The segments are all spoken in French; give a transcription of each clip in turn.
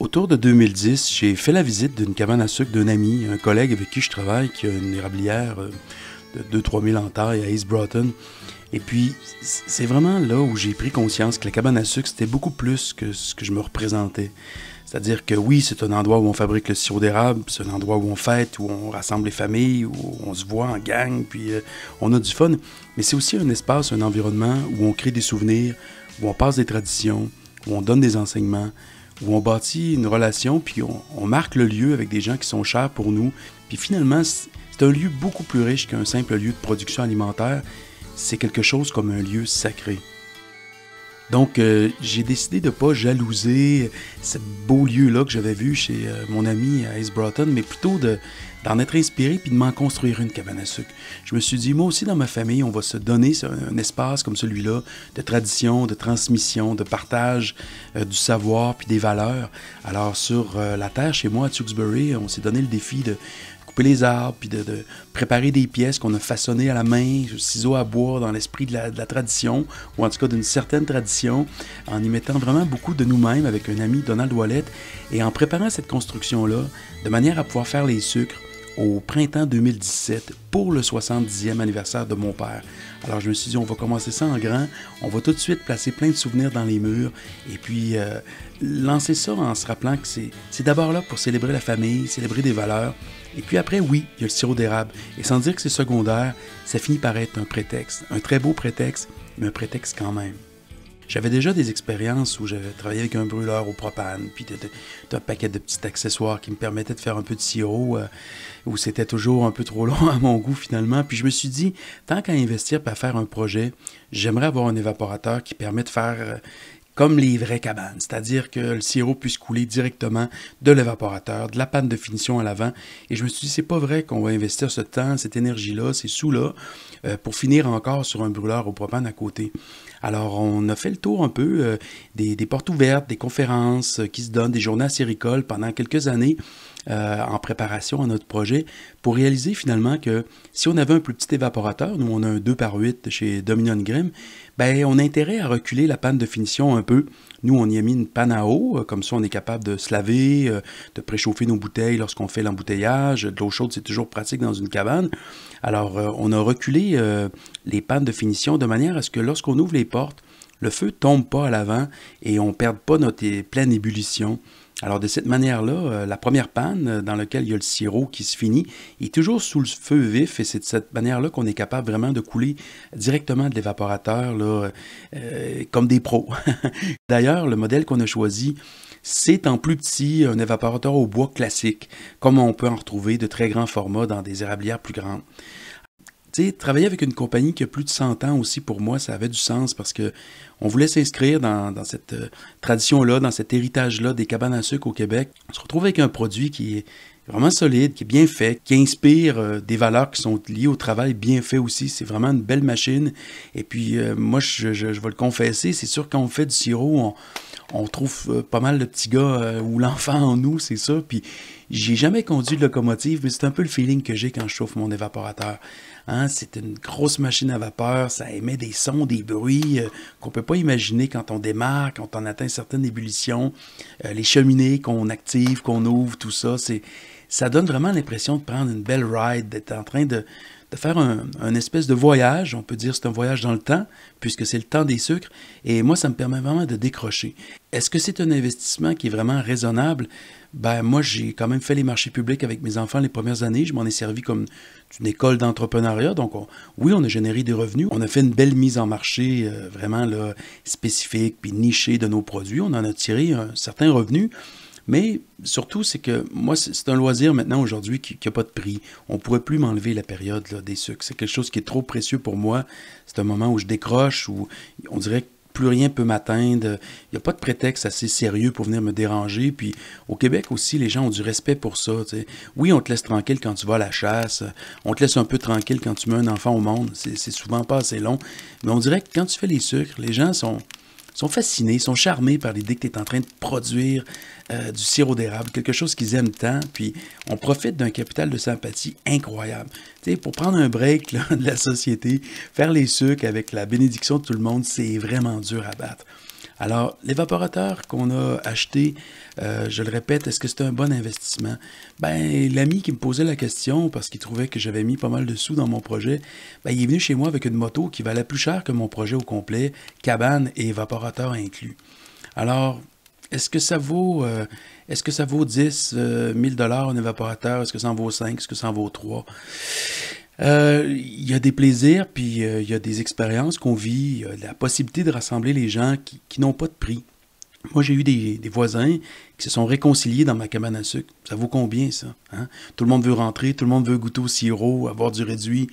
Autour de 2010, j'ai fait la visite d'une cabane à sucre d'un ami, un collègue avec qui je travaille, qui a une érablière de 2-3 000 en taille à East Broughton. Et puis, c'est vraiment là où j'ai pris conscience que la cabane à sucre, c'était beaucoup plus que ce que je me représentais. C'est-à-dire que oui, c'est un endroit où on fabrique le sirop d'érable, c'est un endroit où on fête, où on rassemble les familles, où on se voit en gang, puis on a du fun. Mais c'est aussi un espace, un environnement où on crée des souvenirs, où on passe des traditions, où on donne des enseignements, où on bâtit une relation, puis on marque le lieu avec des gens qui sont chers pour nous. Puis finalement, c'est un lieu beaucoup plus riche qu'un simple lieu de production alimentaire. C'est quelque chose comme un lieu sacré. Donc, j'ai décidé de ne pas jalouser ce beau lieu-là que j'avais vu chez mon ami à East Broughton, mais plutôt d'en être inspiré puis de m'en construire une cabane à sucre. Je me suis dit, moi aussi, dans ma famille, on va se donner un espace comme celui-là de tradition, de transmission, de partage du savoir puis des valeurs. Alors, sur la terre, chez moi, à Tewksbury, on s'est donné le défi de couper les arbres, puis de préparer des pièces qu'on a façonnées à la main, ciseaux à bois, dans l'esprit de la tradition, ou en tout cas d'une certaine tradition, en y mettant vraiment beaucoup de nous-mêmes avec un ami, Donald Ouellet, et en préparant cette construction-là, de manière à pouvoir faire les sucres au printemps 2017 pour le 70e anniversaire de mon père. Alors je me suis dit, on va commencer ça en grand, on va tout de suite placer plein de souvenirs dans les murs et puis lancer ça en se rappelant que c'est d'abord là pour célébrer la famille, célébrer des valeurs. Et puis après, oui, il y a le sirop d'érable. Et sans dire que c'est secondaire, ça finit par être un prétexte, un très beau prétexte, mais un prétexte quand même. J'avais déjà des expériences où j'avais travaillé avec un brûleur au propane, puis un paquet de petits accessoires qui me permettaient de faire un peu de sirop, où c'était toujours un peu trop long à mon goût finalement. Puis je me suis dit, tant qu'à investir et à faire un projet, j'aimerais avoir un évaporateur qui permet de faire comme les vraies cabanes, c'est-à-dire que le sirop puisse couler directement de l'évaporateur, de la panne de finition à l'avant. Et je me suis dit, c'est pas vrai qu'on va investir ce temps, cette énergie-là, ces sous-là, pour finir encore sur un brûleur au propane à côté. Alors, on a fait le tour un peu des portes ouvertes, des conférences qui se donnent, des journées acéricoles pendant quelques années en préparation à notre projet pour réaliser finalement que si on avait un plus petit évaporateur, nous on a un 2x8 chez Dominion Grimm, ben on a intérêt à reculer la panne de finition un peu. Nous, on y a mis une panne à eau, comme ça on est capable de se laver, de préchauffer nos bouteilles lorsqu'on fait l'embouteillage. De l'eau chaude, c'est toujours pratique dans une cabane. Alors, on a reculé les pannes de finition de manière à ce que lorsqu'on ouvre les portes, le feu ne tombe pas à l'avant et on ne perde pas notre pleine ébullition. Alors, de cette manière-là, la première panne dans laquelle il y a le sirop qui se finit est toujours sous le feu vif et c'est de cette manière-là qu'on est capable vraiment de couler directement de l'évaporateur là, comme des pros. D'ailleurs, le modèle qu'on a choisi, c'est en plus petit un évaporateur au bois classique, comme on peut en retrouver de très grands formats dans des érablières plus grandes. Tu sais, travailler avec une compagnie qui a plus de 100 ans aussi, pour moi, ça avait du sens parce que on voulait s'inscrire dans cette tradition-là, dans cet héritage-là des cabanes à sucre au Québec. On se retrouve avec un produit qui est vraiment solide, qui est bien fait, qui inspire des valeurs qui sont liées au travail bien fait aussi. C'est vraiment une belle machine. Et puis, moi, je vais le confesser, c'est sûr, quand on fait du sirop, on trouve pas mal le petit gars ou l'enfant en nous, c'est ça. Puis, j'ai jamais conduit de locomotive, mais c'est un peu le feeling que j'ai quand je chauffe mon évaporateur. Hein, c'est une grosse machine à vapeur, ça émet des sons, des bruits qu'on ne peut pas imaginer quand on démarre, quand on atteint certaines ébullitions. Les cheminées qu'on active, qu'on ouvre, tout ça, ça donne vraiment l'impression de prendre une belle ride, d'être en train de faire un espèce de voyage. On peut dire que c'est un voyage dans le temps, puisque c'est le temps des sucres. Et moi, ça me permet vraiment de décrocher. Est-ce que c'est un investissement qui est vraiment raisonnable? Ben moi, j'ai quand même fait les marchés publics avec mes enfants les premières années. Je m'en ai servi comme d'une école d'entrepreneuriat. Donc, oui, on a généré des revenus. On a fait une belle mise en marché vraiment là, spécifique puis nichée de nos produits. On en a tiré un certain revenu. Mais surtout, c'est que moi, c'est un loisir maintenant aujourd'hui qui n'a pas de prix. On ne pourrait plus m'enlever la période là, des sucres. C'est quelque chose qui est trop précieux pour moi. C'est un moment où je décroche, où on dirait que plus rien peut m'atteindre. Il n'y a pas de prétexte assez sérieux pour venir me déranger. Puis au Québec aussi, les gens ont du respect pour ça. T'sais. Oui, on te laisse tranquille quand tu vas à la chasse. On te laisse un peu tranquille quand tu mets un enfant au monde. C'est souvent pas assez long. Mais on dirait que quand tu fais les sucres, les gens sont fascinés, sont charmés par l'idée que tu es en train de produire du sirop d'érable, quelque chose qu'ils aiment tant, puis on profite d'un capital de sympathie incroyable. Tu sais, pour prendre un break là, de la société, faire les sucres avec la bénédiction de tout le monde, c'est vraiment dur à battre. Alors, l'évaporateur qu'on a acheté, je le répète, est-ce que c'est un bon investissement? Ben, l'ami qui me posait la question, parce qu'il trouvait que j'avais mis pas mal de sous dans mon projet, ben, il est venu chez moi avec une moto qui valait plus cher que mon projet au complet, cabane et évaporateur inclus. Alors, est-ce que ça vaut, est-ce que ça vaut 10 000 $ un évaporateur? Est-ce que ça en vaut 5? Est-ce que ça en vaut 3? Il y a des plaisirs, puis il y a des expériences qu'on vit, il y a la possibilité de rassembler les gens qui n'ont pas de prix. Moi, j'ai eu des voisins qui se sont réconciliés dans ma cabane à sucre. Ça vaut combien, ça? Hein? Tout le monde veut rentrer, tout le monde veut goûter au sirop, avoir du réduit.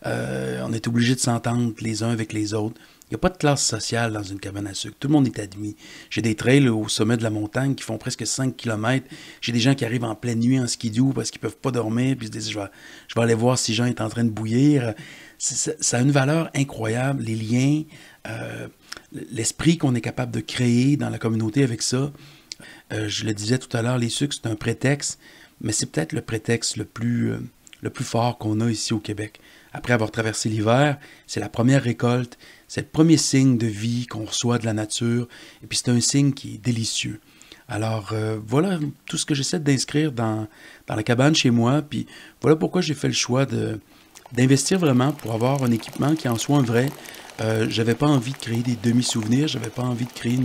On est obligé de s'entendre les uns avec les autres. Il n'y a pas de classe sociale dans une cabane à sucre. Tout le monde est admis. J'ai des trails au sommet de la montagne qui font presque 5 km. J'ai des gens qui arrivent en pleine nuit en skidoo parce qu'ils ne peuvent pas dormir, puis ils se disent, je vais aller voir si Jean est en train de bouillir. Ça a une valeur incroyable. Les liens, l'esprit qu'on est capable de créer dans la communauté avec ça. Je le disais tout à l'heure, les sucres, c'est un prétexte, mais c'est peut-être le prétexte le plus fort qu'on a ici au Québec. Après avoir traversé l'hiver, c'est la première récolte, c'est le premier signe de vie qu'on reçoit de la nature, et puis c'est un signe qui est délicieux. Alors, voilà tout ce que j'essaie d'inscrire dans la cabane chez moi, puis voilà pourquoi j'ai fait le choix d'investir vraiment pour avoir un équipement qui en soit un vrai. J'avais pas envie de créer des demi-souvenirs, j'avais pas envie de créer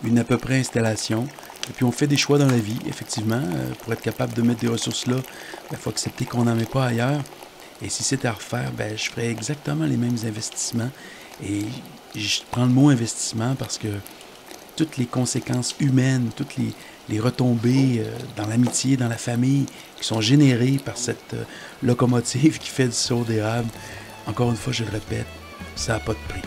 une à peu près installation. Et puis on fait des choix dans la vie, effectivement. Pour être capable de mettre des ressources là, il faut accepter qu'on n'en met pas ailleurs. Et si c'était à refaire, ben, je ferais exactement les mêmes investissements. Et je prends le mot investissement parce que toutes les conséquences humaines, toutes les retombées dans l'amitié, dans la famille, qui sont générées par cette locomotive qui fait du sirop d'érable, encore une fois, je le répète, ça n'a pas de prix.